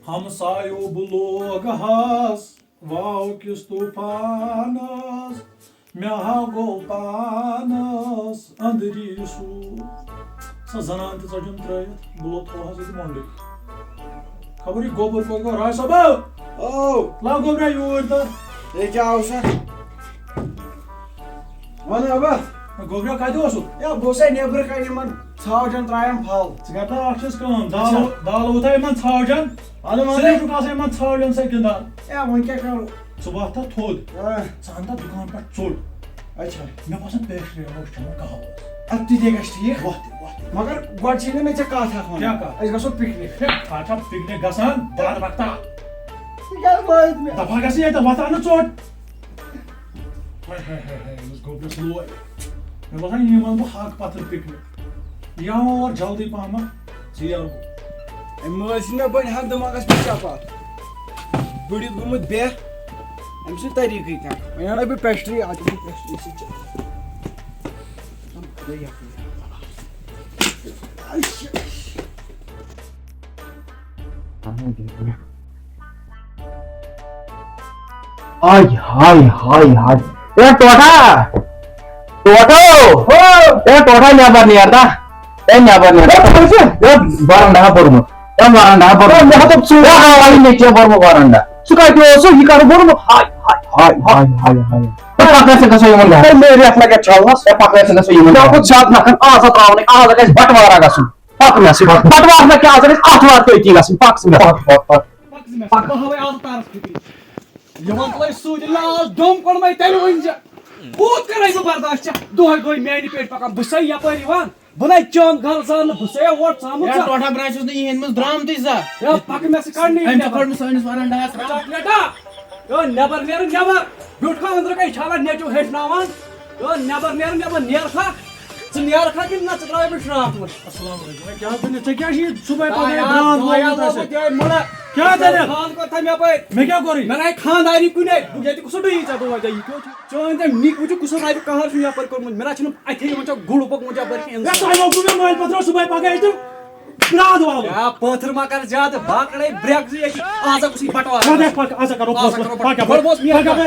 ہمسایو blog ہس واو کس طوفانس مےٚ ہا گوٚو پانس أنٛدری سوٗ سۄ زنان تہِ ژَٹِم ترٛٲیِتھ بہٕ لوٚگ تھوہس ییٚتہِ مۄنٛڈٕے خبر یہِ گوٚبُر کوٚت گوٚو راے صٲبا لاو گوٚبرا یوٗرۍ تہٕ یہ کیا ہو سر ون ابا گوٚبرا کتہِ اوسُکھ یا بہٕ اوسے نیبرٕ کنہِ یِمن ژھاوجن ترٛایم پھل ژٕ کر تہٕ اکھ چیٖز کٲم دال ووتھا یِمن ژھاوجن ادٕ ون ژٕ چھُکھ آسان یِمن ژھاوجن سۭتۍ گِنٛدان یا وۄنۍ کیٛاہ کرو ژٕ وَتھ تتھ تھوٚد ژٕ اَن تتھ دُکان پٮ۪ٹھ ژوٚٹ اچھا مےٚ باسان پیسٹری اوس چٮ۪وان قہوٕ ادٕ تہِ گژھِ ٹھیٖک وَتھ مگر گۄڈٕ چھِ نہٕ مےٚ ژےٚ کتھ اکھ کیٛاہ ونٕنۍ کتھ؟ أسۍ گژھو پِکنِک کتھ چھا پِکنِک گژھان بار وقتا ژٕ کیٛاہ وٲتۍ مےٚ دپہا گژھِ ییٚتہِ وَتھ اَنہٕ ژوٚٹ أمِس گوٚبرِس لوے مےٚ باسان یہِ وَنہٕ بہٕ حق پتھر پِکنِک یہِ آو اور جلدی پہمتھ ژیر گوٚو امہِ مٲلۍ چھِ مےٚ بٔڑۍ حق دٮ۪ماغس پٮ۪ٹھ چپات بٔڑِتھ گوٚمُت بےٚ أمۍ سٕنٛدۍ طریٖقٕے کانٛہہ وۄنۍ اَنَے بہٕ پیسٹری اَتھ دِمہٕ پیسٹری سۭتۍ Ay, ay, ay, ay. Tota! Toto! Tota never near that. Never near that. Baranda Burma. Baranda Burma. I make your Burma Baranda. So I also he got a Burma. Hi. The Pakistan is a human. I made it like a child. The Pakistan is a human. Now put shot knock and ask around all the guys, but Maragasu. Fuck me, but what the Kazan is after 30 years. Fuck me. یِمن تُلے سۭتۍ لال دم کوٚڑمے تیٚلہِ ؤنۍ زِ کوٗت کَرے بہٕ برداشت ژےٚ دۄہے دۄہے میانہِ پیٹھ پکان بہٕ چھسے یپٲرۍ یِوان بہٕ نے چون گرٕ زاننہٕ بہٕ چھسے اور ژامُت ٹوٹھا برانچ چھُس نہٕ یِہِنٛدِ منٛز درٛامتٕے زانٛہہ پکہٕ مےٚ سۭتۍ کڑنی أمۍ چھُ کوٚڑمُت سٲنِس وَرانڈاہَس چاکلیٹا نٮ۪بر نیرُن نٮ۪بر بیوٗٹھکھا أنٛدرٕ کَنۍ چھالان نیٚچوٗ ہیٚچھناوان نٮ۪بر نیرُن نٮ۪بر نیرکھا ژٕ نیرکھا کِنہٕ نہ ژٕ ترٛاوے بہٕ شراکھ منٛز السلام علیکم کیٛاہ دٔلیٖل ژےٚ کیٛاہ چھِ یہِ صُبحٲے پگہٲے برٛانٛد ووٚنمُت اَسہِ مُڑٕ کیٛاہ دٔلیٖل خان کوٚر تھا مےٚ پٲٹھۍ مےٚ کیٛاہ کوٚرُے مےٚ نَے خانداری کُنے ییٚتہِ کُسُر ڈٕیی ژےٚ بہٕ وَنہِ ژےٚ یہِ کیٛاہ چھُ چٲنۍ تٔمۍ نِکۍ وٕچھِو کُسُر رۄپیہِ کَہر چھُ یپٲرۍ کوٚرمُت مےٚ نہ چھُنہٕ اَتھے یِوان ژےٚ گُڑ پوٚکمُت یپٲرۍ کینٛہہ تۄہہِ موٚکلوٗ مےٚ مٲلۍ پتہٕ صُبحٲے پگہٲے تہٕ برٛانٛد والُن کیٛاہ پٲتھر ما کر زیادٕ باکڑے برٛٮ۪کھ زِ ییٚتہِ آزا کُسٕے بٹوار آزا کرو گۄڈٕ بوز میٛٲنۍ کَتھ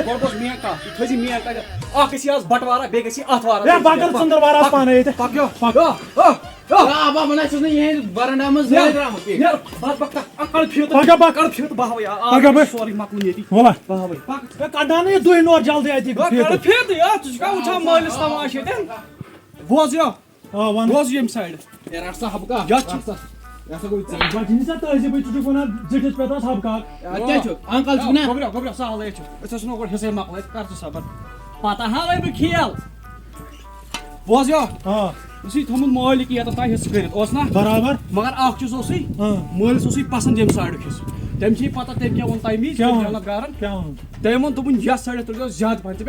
یہِ تھٲیزِ میٛٲنۍ کَتھ اکھ گژھی آز بٹوارا بیٚیہِ گژھی آتھوارا بگر ژٔنٛدٕروار آسہٕ پانے ییٚتہِ پکیو بہٕ وَنان چھُس نہٕ یِہِنٛدِ وَرانڈاہَس منٛز زٕہٕنۍ درٛامُت اکڑ فیٖتہٕ بہوے سورُے مۄکلُن ییٚتی بہوے کڑناو نہٕ یہِ دُہۍ نور جلدی اَتی فیٖتہٕ ژٕ چھُکھا وٕچھان مٲلِس تماش ییٚتٮ۪ن بوز یو وَن بوز ییٚمہِ سایڈٕ رَٹ سا حبکا یتھ چھُ سا یہِ ہسا گوٚو ژےٚ بچی ژےٚ تٲزیبٕے ژٕ چھُکھ وَنان زِٹھِس پٮ۪ٹھ آس حبکاک کیٛاہ چھُ انکل چھُکھ نا گۄبرٮ۪و سہلٕے چھُ أسۍ ٲسۍ نہٕ گۄڈٕ حِصے مۄکلٲیِتھ کر ژٕ صبر پتہ ہاوے بہٕ کھیل بوز یو اوسُے تھوٚمُت مٲلِک ییٚتٮ۪تھ تانۍ حِصہٕ کٔرِتھ اوس نا برابر مگر اکھ چیٖز اوسُے مٲلِس اوسُے پسنٛد ییٚمہِ سایڈُک حِصہٕ تٔمۍ چھے پتہ تٔمۍ کیٛاہ ووٚن تمہِ وِزِ جنت گارن کیٛاہ ووٚن تٔمۍ ووٚن دوٚپُن یتھ سایڈس تُلۍزیو زیادٕ پہن ژٕ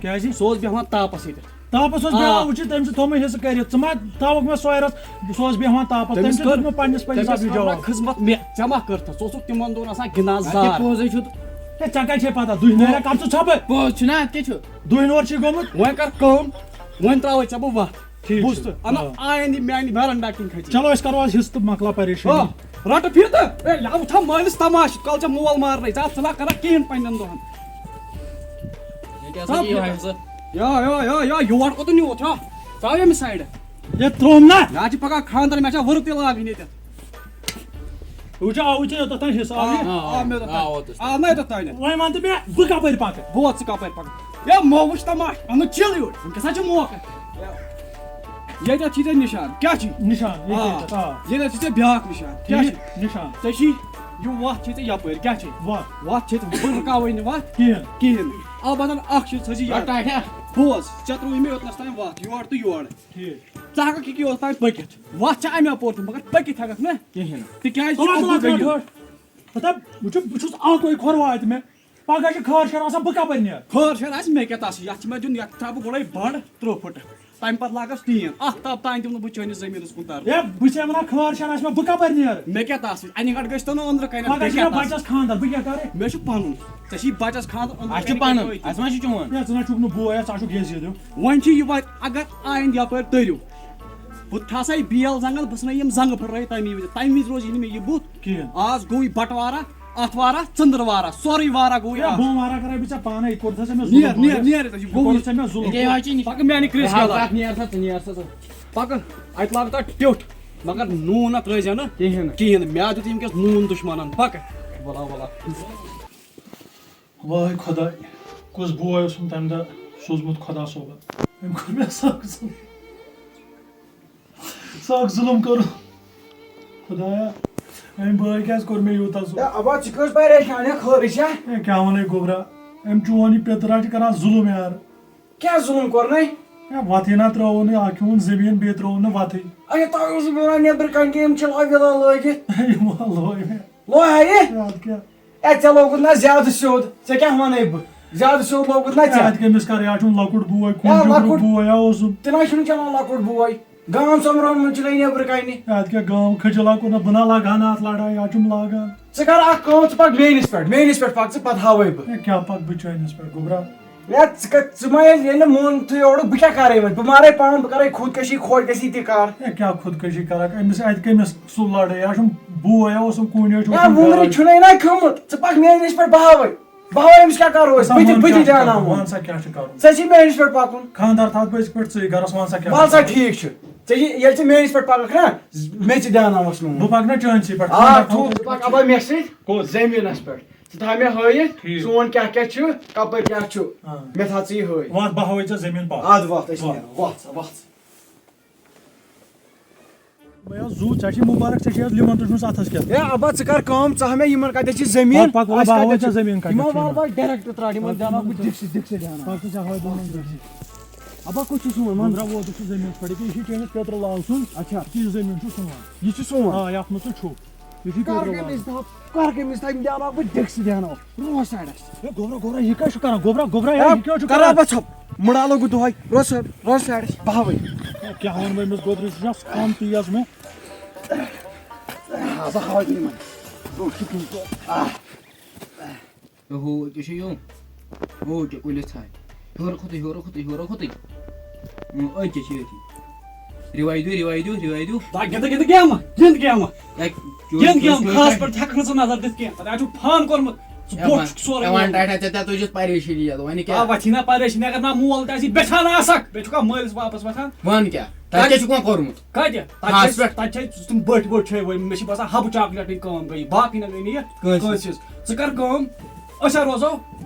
کیٛازِ سُہ اوس بیٚہوان تاپس ییٚتٮ۪تھ تاپس اوس بیٚہوان وٕچھِتھ تٔمۍ چھُ تھوٚمُت حِصہٕ کٔرِتھ ژٕ ما تھاوُکھ مےٚ سویرس سُہ اوس بیٚہوان تاپس تٔمۍ چھُ دیُتمُت پننِس پننِس جواب خٔزمت مےٚ ژےٚ ما کٔرتھ ژٕ اوسُکھ تِمن دۄہن آسان گِنٛدان زار پوٚزٕے چھُ ہے ژےٚ کتہِ چھے پتہ دُہۍ نیرا کر ژٕ ژھۄپہٕ پوٚز چھُ نا کیٛاہ چھُ دُہۍ نور چھُے گوٚمُت وۄنۍ کر کٲم وۄنۍ تراوے ژےٚ بہٕ وتھ ٹھیٖک بوٗزتھٕ انا آیندٕ میانہِ ویرنڈا کِنۍ کھٔژِ چلو أسۍ کرو آز حِصہٕ تہٕ مۄکلاو پریشٲنی رٹہٕ فیٖتہٕ یا وٕچھان مٲلِس تماش کال ژےٚ مول مارنے ژٕ ژٕ نا کرکھ کِہیٖنۍ پننٮ۪ن دۄہن یور کوٚتن نیوٗتھ ژٕ آو ییٚمہِ سایڈٕ ہے ترٛووُم نا مےٚ چھِ پگاہ خاندر مےٚ چھا ؤرٕ تہِ لاگٕنۍ ییٚتٮ۪تھ وٕچھ آوُے ژےٚ یوٚتتھ تانۍ حِصہٕ آو آو نا یوٚتتھ تانٮ۪تھ وۄنۍ وَن تہٕ مےٚ بہٕ کپٲرۍ پکہٕ بوز ژٕ کپٲرۍ پکان ہے مو وٕچھ تماش اَنُن چِل یور وٕنکیٚس چھُ موقعہٕ ییٚتٮ۪تھ چھی ژےٚ نِشان کیٛاہ چھُے نِشان ییٚتٮ۪تھ چھُے ژےٚ بیٛاکھ نِشان کیٛاہ چھُ نِشان ژےٚ چھی یہِ وَتھ چھے ژےٚ یپٲرۍ کیٛاہ چھے وَتھ چھے ژےٚ بہٕ رُکاوٕے نہٕ وَتھ کِہیٖنۍ البتہ اکھ چیٖز تھٲیزِ یاد بوز ژےٚ ترٛووُے مےٚ یوٚتنس تانۍ وَتھ یور تہٕ یور ژٕ ہٮ۪ککھ یہِ یوٚت تانۍ پٔکِتھ وَتھ چھِ اَمہِ اپور تہِ مگر پٔکِتھ ہٮ۪ککھ نہٕ کِہیٖنۍ تِکیٛازِ بہٕ چھُس اکوے کھۄرواتہِ مےٚ پگہہ چھِ خٲر شر آسان بہٕ کپٲرۍ نیرٕ خٲر شر آسہِ مےٚ کیٛاہ آسہِ یتھ چھِ مےٚ دیُن یتھ ترٛاوٕ بہٕ گۄڈے بنٛڈ 3 پھٕٹہٕ تمہِ پتہٕ لاگس ٹیٖن آفتاب تانۍ دِمہٕ نہٕ بہٕ چٲنِس زٔمیٖنس کُن تر ہے بہٕ چھسے وَنان خٲر شر آسہِ مےٚ بہٕ کپٲرۍ نیرٕ مےٚ کیٛاہ تاسہِ انہِ گٹھ گژھِ تو نہٕ أنٛدرٕ پگہہ چھُ مےٚ بچس خانٛدر بہٕ کیٛاہ کرٕ مےٚ چھُ پنُن ژےٚ چھی بچس خانٛدر اَسہِ چھُ پنُن اَسہِ ما چھُ چون ہے ژٕ نہ چھُکھ نہٕ بوے ژٕ چھُکھ یزیٖد وۄنۍ چھُ یہِ وتہِ اگر آیندٕ یپٲرۍ تٔرِو بہٕ تھاسے بیل زنٛگن بہٕ ژھٕنَے یِم زنٛگہٕ پھٕٹرٲیِتھ تَمہِ وِزِ روزِ نہٕ مےٚ یہِ بُتھ کِہیٖنۍ آز گوٚو یہِ بٹوارا آتھوارا ژٔنٛدٕروارا سورُے وارا گوٚو یہِ بوموارا کرے بہٕ ژےٚ پانے کوٚر ژےٚ مےٚ نیر ظُلم نیر نیر یہِ گوٚو کوٚر ژےٚ مےٚ ظُلم پکہٕ میانہِ کرٛیٚژِ کَلہٕ نیر سا ژٕ نیر سا ژٕ پکہٕ اَتہِ لاگہٕ تَتھ ٹیوٚٹھ مگر نوٗن نہ ترٛٲیزِ نہٕ کِہیٖنۍ نہٕ مےٚ دیُت ییٚمکِس نوٗن دُشمنن پکہٕ بلا بلا واے خۄداے کُس بوے اوسُم تمہِ دۄہ سوٗزمُت خۄدا صٲبن أمۍ کوٚر مےٚ سکھ ظُلم کوٚر خۄدایا أمۍ بٲے کیٛازِ کوٚر مےٚ یوٗتاہ ظُلم ابا ژٕ کٔژ پریشان ہے خٲرٕے چھا ہے کیٛاہ وَنَے گوبرا أمۍ چون یہِ پیٚترا چھِ کران ظُلم یار کیٛاہ ظُلم کوٚرنَے ہے وَتھٕے نہ ترٛٲوُن نہٕ اکھ ہیوٚن زٔمیٖن بیٚیہِ ترٛووُن نہٕ وَتھٕے اچھا تۄہہِ اوسوٕ وَنان نیٚبرٕ کَنۍ کہِ یِم چھِ وِلان لٲگِتھ یِمو لوے مےٚ لوے ہے اَدٕ کیٛاہ اے ژےٚ لوگُت نہ زیادٕ سیوٚد ژےٚ کیٛاہ وَنَے بہٕ زیادٕ سیوٚد لوگُت نہ ژےٚ اَتہِ کٔمِس کر یا چھُم لۄکُٹ بوے یا کُن لۄکُٹ بوے یا اوسُم تہِ نہ چھُنہٕ چلان لۄکُٹ بوے گام سومبراونُن چھُنَے نیٚبرٕ کَنہِ اَدٕ کیٛاہ گام کھٔجلا کوٚر نہ بہٕ نہ لاگہٕ ہن اَتھ لڑٲے یا چھُم لاگان ژٕ کر اکھ کٲم ژٕ پَکھ میٲنِس پٮ۪ٹھ پَکھ ژٕ پَتہٕ ہاوَے بہٕ ہے کیٛاہ پَکہٕ بہٕ چٲنِس پٮ۪ٹھ گوبرا یا ژٕ ما ییٚلہِ نہٕ مونتھٕے یورُک بہٕ کیٛاہ کَرے وۄنۍ بہٕ مارے پان بہٕ کَرے خودکٔشی خۄش گژھی تہِ کَر ہے کیٛاہ خودکٔشی کرکھ أمِس اَتہِ کٔمِس سُہ لڑٲے یا چھُم بوے یا اوسُم کُنہِ یا وُمرِ چھُنَے نہ کھیوٚمُت ژٕ پَکھ میٲنِس پٮ۪ٹھ بہٕ ہاوَے أمِس کیٛاہ کَرو أسۍ بہٕ تہِ دیٛاناوُن وَن سا کیٛاہ چھُ کَرُن ژےٚ چھی میٲنِس پٮ۪ٹھ پَکُن خانٛدار تھاو بہٕ أزۍ پٮ۪ٹھ ژٕے گرس وَن سا کیٛاہ وَل سا ٹھیٖک چھُ ییٚلہِ ژٕ میٲنِس پٮ۪ٹھ پَکَکھ نا مےٚ ژٕ دیٛاناوَس نہٕ بہٕ پَکہٕ نا چٲنسٕے پٮ۪ٹھ آ ژٕ پَکھ ابا مےٚ سۭتۍ زٔمیٖنَس پٮ۪ٹھ ژٕ تھاو مےٚ ہٲیِتھ سون کیٛاہ کیٛاہ چھُ کَپٲرۍ کیٛاہ چھُ مےٚ تھاو ژٕ یہِ ہٲیِتھ وَتھ بہٕ ہاوَے ژےٚ زٔمیٖن پَتھ اَدٕ وَتھ أسۍ نیرو وَتھ سا وَتھ بیا زوٗ ژےٚ چھِ مُبارک ژےٚ چھِ حظ لِمن تُجمٕژ اَتھس کیٛاہ ہے ابا ژٕ کر کٲم ژٕ ہا مےٚ یِمن کَتٮ۪تھ چھِ زٔمیٖن پَکھ بہٕ ہاوَے ژےٚ زٔمیٖن کَتٮ۪تھ یِمن چھِ وال وال ڈایریکٹ ترٛاو یِمن دیٛاناو بہٕ دِکسہِ دیٛاناو پَکھ ژٕ ہاوَے بہٕ یِمن ابا کُس چھُ سون مندرا ووتُکھ ژٕ زٔمیٖنَس پٮ۪ٹھ یہِ چھُ چٲنِس پیترٕ لال سُنٛد اچھا یہِ زٔمیٖن چھُ سون یہِ چھُ سون آ یَتھ منٛز ژٕ چھُکھ یہِ چھُ کر پیترٕ کٔمِس لال تھاو کر کٔمِس تھاو دیٛاناو بہٕ دِکسہِ دیٛاناو روز سایڈس ہے گوبرا گوبرا یہِ کیٛاہ چھُ کران گوبرا گوبرا یہِ کیٛاہ چھُ کرا کران بہٕ ژھۄپ مُڑالو بہٕ دۄہے روز سایڈس بہٕ ہاوَے کیٛاہ وَنہٕ بہٕ أمِس گوبرِ ژٕ چھُکھ کم تیز مےٚ بہٕ ہاوَے بہٕ یِمن ہو تہِ چھُ یُن ہو تہِ کُلِس تھاے ہیوٚر کھوٚتُے أتۍ کیٛاہ چھِ ییٚتھی رِوایدِو گِنٛد گیمہٕ خاص پٲٹھۍ ہٮ۪ککھ نہٕ ژٕ نظر دِتھ کینٛہہ تَتہِ چھُ فان کوٚرمُت ژٕ بوٚڑ چھُکھ سورُے وۄنۍ ٹاٹا ژےٚ تُجِتھ پریشٲنی یَتھ وۄنۍ آ کیٛاہ وَتھی نہ پریشٲنی اگر نہ مول تہِ آسی بیٚٹھان آسکھ بیٚیہِ چھُکھا مٲلِس واپس وۄتھان وَن کیٛاہ تَتہِ کیٛاہ چھُکھ وۄنۍ کوٚرمُت کَتہِ خاص پٮ۪ٹھ تَتہِ چھِ تِم بٔڑۍ چھے وٲلۍ مےٚ چھِ باسان حبہٕ چاکلیٹٕے کٲم گٔے باقٕے نہ گٔے نہٕ یہِ کٲنٛسہِ ہِنٛز ژٕ کر کٲم أسۍ ہا روزو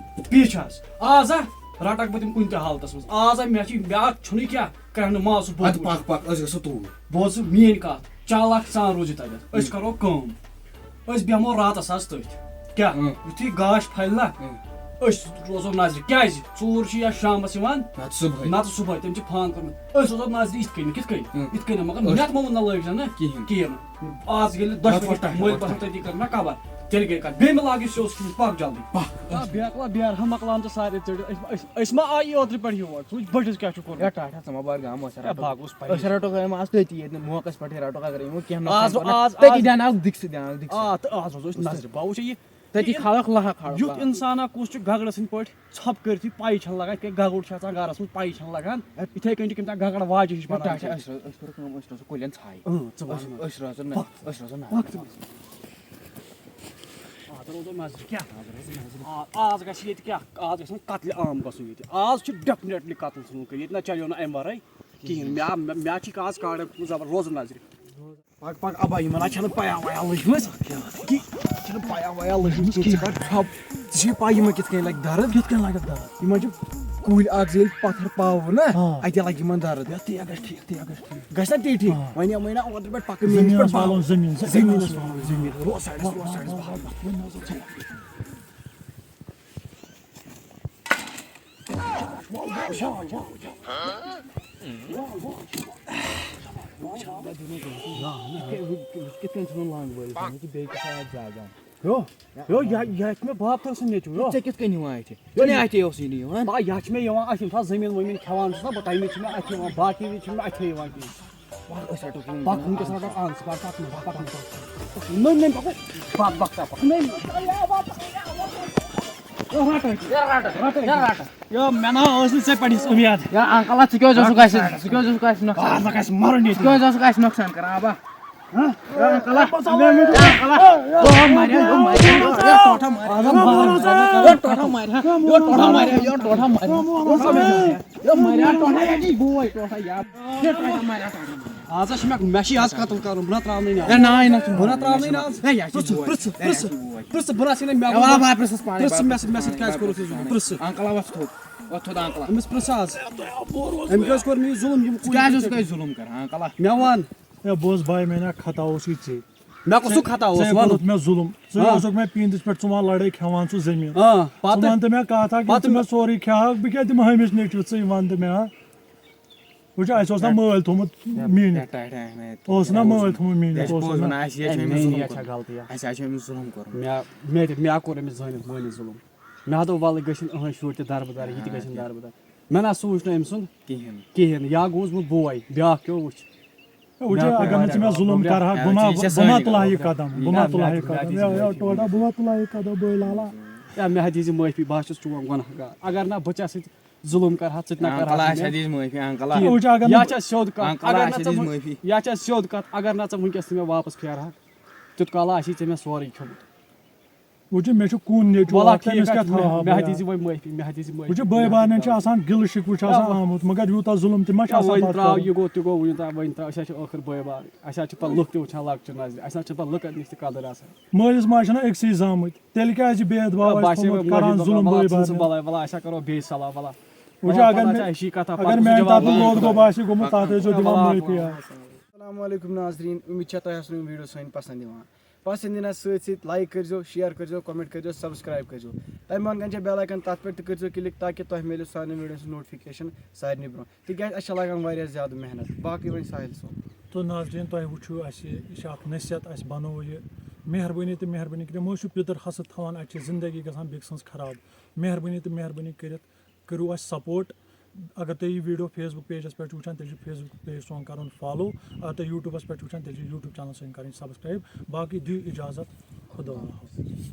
پیٖچھَس آز ہا رَٹکھ بہٕ تِم کُنہِ تہِ حالتس منٛز آز ہا مےٚ چھِ بیٛاکھ چھُنٕے کیٛاہ کرن نہٕ مان سُہ پَتہٕ پَکھ أسۍ گژھو توٗرۍ بوز ژٕ میٛٲنۍ کَتھ چالاک سان روٗزِ تَتٮ۪تھ أسۍ کرو کٲم أسۍ بیٚہمو راتس حظ تٔتھۍ کیٛاہ یُتھُے گاش پھلہِ نا أسۍ روزو نظرِ کیٛازِ ژوٗر چھِ یا شامس یِوان نتہٕ صُبحٲے تٔمۍ چھِ فان کوٚرمُت أسۍ روزو نظرِ یِتھ کٔنۍ کِتھ کٔنۍ مگر مےٚ تہِ نہ لٲگۍ زن نہ کِہیٖنۍ نہٕ آز ییٚلہِ دۄشوٕے مٲلۍ پَسنٛد تٔتی کٔر مےٚ کَبر تیٚلہِ گٔے کَتھ بیٚیہِ مہ لاگہِ سیوٚد سُہ پَکھ جلدی بیرہا مۄکلاوان ژٕ سارے ژٔٹِتھ أسۍ ما آیہِ اوترٕ پٮ۪ٹھ یور ژٕ وٕچھ بٔڑِس کیٛاہ چھُ کوٚرمُت ٹاٹا ژٕ مہ بار گام أسۍ رَٹو آز تٔتی ییٚتہِ موقعس پٮ۪ٹھٕے رَٹو اگر یِمو آز تٔتی دیٛاناو دِکسہِ آ تہٕ آز روزو أسۍ نظرِ بہٕ وٕچھِ یہِ تٔتی کھالکھ لَہا یُتھ اِنسانا کُس چھُ گگرٕ سٕنٛدۍ پٲٹھۍ ژھۄپہٕ کٔرتھٕے پَیی چھَنہٕ لگان یِتھ کٔنۍ گگُر چھُ آسان گرس منٛز پَیی چھَنہٕ لگان یِتھَے کٔنۍ چھِ کٔمۍ تانۍ گگر واجہِ ہِش بَنان أسۍ کرو کٲم أسۍ روزو کُلٮ۪ن ژھاے أسۍ روزو نظرِ کیٛاہ آز گژھِ ییٚتہِ کیٛاہ آز گژھِ وۄنۍ قتلہِ عام گژھُن ییٚتہِ آز چھُ ڈیفنیٹلی قتل ژھٕنُن کٔرِتھ ییٚتہِ نہ چلیو نہٕ اَمہِ وَرٲے کِہیٖنۍ مےٚ چھِ آز کاڑن زبر روزُن نظرِ پَک پَک ابا یِمن ہا چھَنہٕ پَیا وَیا لٔجمٕژ چھَنہٕ پَیا وَیا لٔجمٕژ ژٕ کر ژھۄپ ژےٚ چھِ پَے یِمن کِتھ کٔنۍ لگہِ دَرد کِتھ کٔنۍ لگٮ۪کھ دَرد یِمن چھِ کُلۍ اکھ زٕ ییٚلہِ پَتھر پاوو نا اَتہِ لگہِ یِمن دَرد تی گژھِ ٹھیٖک گژھِ نا تی ٹھیٖک وۄنۍ وۄنۍ اوترٕ پٮ۪ٹھ پَکہٕ زٔمیٖنَس والو زٔمیٖن زٔمیٖنَس والو زٔمیٖن روز سایڈس کِتھ کٔنۍ ژھٕنُن لانٛگ وٲلِتھ بیٚیہِ کیٛاہ یہِ چھُ مےٚ باب تھٔر سُنٛد نیٚچوٗ ژےٚ کِتھ کٔنۍ یِوان اَتھِ اَتھے اوسُے نہٕ یِوان آ یہِ چھِ مےٚ یِوان اَتھِ ییٚمہِ ساتہٕ زٔمیٖن ؤمیٖن کھٮ۪وان چھُس نا بہٕ تَمہِ وِزِ چھِ مےٚ اَتھِ یِوان باقٕے وِزِ چھُنہٕ مےٚ اَتھے یِوان کِہیٖنۍ أسۍ رَٹو کٲم پَک وٕنکٮ۪س رَٹو آن سٕپاٹ پَک نٔنۍ پَکو بَک بَک پَک Yo, meh na ٲs nہٕ ژےٚ پٮ۪ٹھ اُمید. یا انکل ژٕ کیٛازِ اوسُکھ اَسہِ نۄقصان ژٕ گژھِ مَرُن ییٚتہِ. ژٕ کیٛازِ اوسُکھ اَسہِ نۄقصان کران ابا آز چھِ مےٚ چھِ آز قتل کَرُن بہٕ نہ ترٛاونٕے نہٕ بہٕ نہ ترٛاونٕے نہٕ آز پِرٛژھ بہٕ رَژھٕے نہٕ پِرٛژھ مےٚ سۭتۍ کیٛازِ کوٚرُتھ یہِ ظُلم پِرٛژھ أمِس پِرٛژھ آز أمۍ کیٛازِ کوٚر مےٚ یہِ ظُلم یِم مےٚ وَن ہے بہٕ اوسُس بھاے میٛانہِ خطا اوسُے ژےٚ. مےٚ کُسُک خطا اوس ژےٚ وَنُن کوٚرُتھ مےٚ ظُلم. ژٕ اوسُکھ مےٚ پیٖنٛتِس پٮ۪ٹھ ژٕ وَن لڑٲے کھٮ۪وان ژٕ زٔمیٖن. ژٕ پَتہٕ وَن تہٕ مےٚ کَتھ اکھ ییٚلہِ ژٕ مےٚ سورُے کھٮ۪ہَکھ بہٕ کیٛاہ دِمہٕ ہمِس نیٚچوِس ژٕے وَن تہٕ مےٚ ہا. وٕچھ اَسہِ اوس نہ مٲلۍ تھوٚمُت میٖنِتھ اوس نہ مٲلۍ تھوٚمُت میٖنِتھ اوس مےٚ کوٚر أمِس زٲنِتھ مٲنِتھ ظُلم مےٚ دوٚپ وَلہٕ گٔژھِنۍ أہٕنٛدۍ شُرۍ تہِ دربٕدار یہِ تہِ گژھن دربٕدار مےٚ نہ سوٗنٛچ نہٕ أمۍ سُنٛد کِہیٖنۍ نہٕ یا گوٚوُس بہٕ بوے بیٛاکھ کیٛاہ وٕچھ وٕچھ اگر نہٕ ژٕ مےٚ ظُلم کَرٕہَکھ بہٕ ما تُلہٕ ہا یہِ قدم بہٕ ما تُلہٕ ہا یہِ قدم ٹوٹا بہٕ ما تُلہٕ ہا یہِ قدم بٲے لالا. یا مےٚ دِیٖزِ معٲفی بہٕ حظ چھُس چون گۄناہ گار اگر نہ بہٕ ژےٚ سۭتۍ ظُلم کَرٕہا ژٕ تہِ نہ کَرٕہا وٕچھ اگر یا نہٕ چھِ سیوٚد کَتھ یا چھِ سیوٚد کَتھ اگر نہ ژٕ وٕنکٮ۪س تہِ مےٚ واپس پھیرٕہَکھ تیُتھ کالا آسی ژےٚ مےٚ سورُے کھیوٚمُت وٕچھ مےٚ چھُ کُن نیٚچوٗ وَلہٕ اکھ تٔمِس کیٛاہ تھاوہا مےٚ بہٕ دِیٖزِ وۄنۍ معٲفی مےٚ دِیٖزِ معٲفی وٕچھ بٲے بارنٮ۪ن چھِ آسان گِلہٕ شِکوٕ چھُ آسان آمُت مگر یوٗتاہ ظُلم تہِ ما چھُ آسان وۄنۍ پتہٕ ترٛاو کَرُن. یہِ گوٚو تہِ گوٚو وٕنیُک تام وۄنۍ ترٛاو أسۍ حظ چھِ ٲخٕر بٲے بارٕنۍ اَسہِ حظ چھِ پَتہٕ لُکھ تہِ وٕچھان لۄکچہِ نظرِ اَسہِ حظ چھِ پَتہٕ لُکَن نِش تہِ قدٕر آسان مٲلِس ماجہِ چھِنہ أکسٕے زامٕتۍ تیٚلہِ کیٛازِ بید باو آسہِ تھوٚمُت کران ظُلم بٲے بارنٮ۪ن. وَلہ أسۍ ہا کَرو بیٚیہِ صلح وَلہ وٕچھ اگر میٛانہِ طرفہٕ دۄد گوٚب آسہِ گوٚمُت تَتھ ٲسۍزیو دِوان معٲفی. السلام علیکم ناظریٖن اُمید چھےٚ تۄہہِ آسنو یِم ویٖڈیو سٲنۍ پَسنٛد یِوان پَسنٛد یِنَس سۭتۍ سۭتۍ لایک کٔرۍزیو شِیَر کٔرۍزیو کوٚمٮ۪نٛٹ کٔرۍزیو سبسکرایب کٔرۍزیو تَمہِ بۄن کَنۍ چھےٚ بیل آیکَن تَتھ پٮ۪ٹھ تہِ کٔرۍزیو کِلِک تاکہِ تۄہہِ میلِو سانٮ۪ن ویٖڈیو ہٕنٛز نوٹفِکیشَن سارنٕے برونٛہہ تِکیٛازِ اَسہِ چھےٚ لگان واریاہ زیادٕ محنت باقٕے وۄنۍ ساحِل صٲب. تہٕ ناظریٖن تۄہہِ وٕچھِو اَسہِ یہِ چھِ اکھ نصیحت اَسہِ بنوو یہِ مہربٲنی تہٕ مہربٲنی کٔرِتھ مہٕ ٲسِو پِتٕر حسد تھاوان اَتہِ چھِ زندگی گژھان بیٚکہِ سٕنٛز خراب مہربٲنی تہٕ مہربٲنی کٔرِتھ کٔرِو اَسہِ سپوٹ اگر تُہۍ یہِ ویٖڈیو فیس بُک پیجَس پٮ۪ٹھ چھُ وٕچھان تیٚلہِ چھُ فیس بُک پیج سون کَرُن فالو اگر تُہۍ یوٗٹیوٗبَس پٮ۪ٹھ چھُ وٕچھان تیٚلہِ چھُ یوٗٹیوٗب چَنَل سٲنۍ کَرٕنۍ سبسکرایب باقٕے دِیِو اِجازت خُدا حافظ.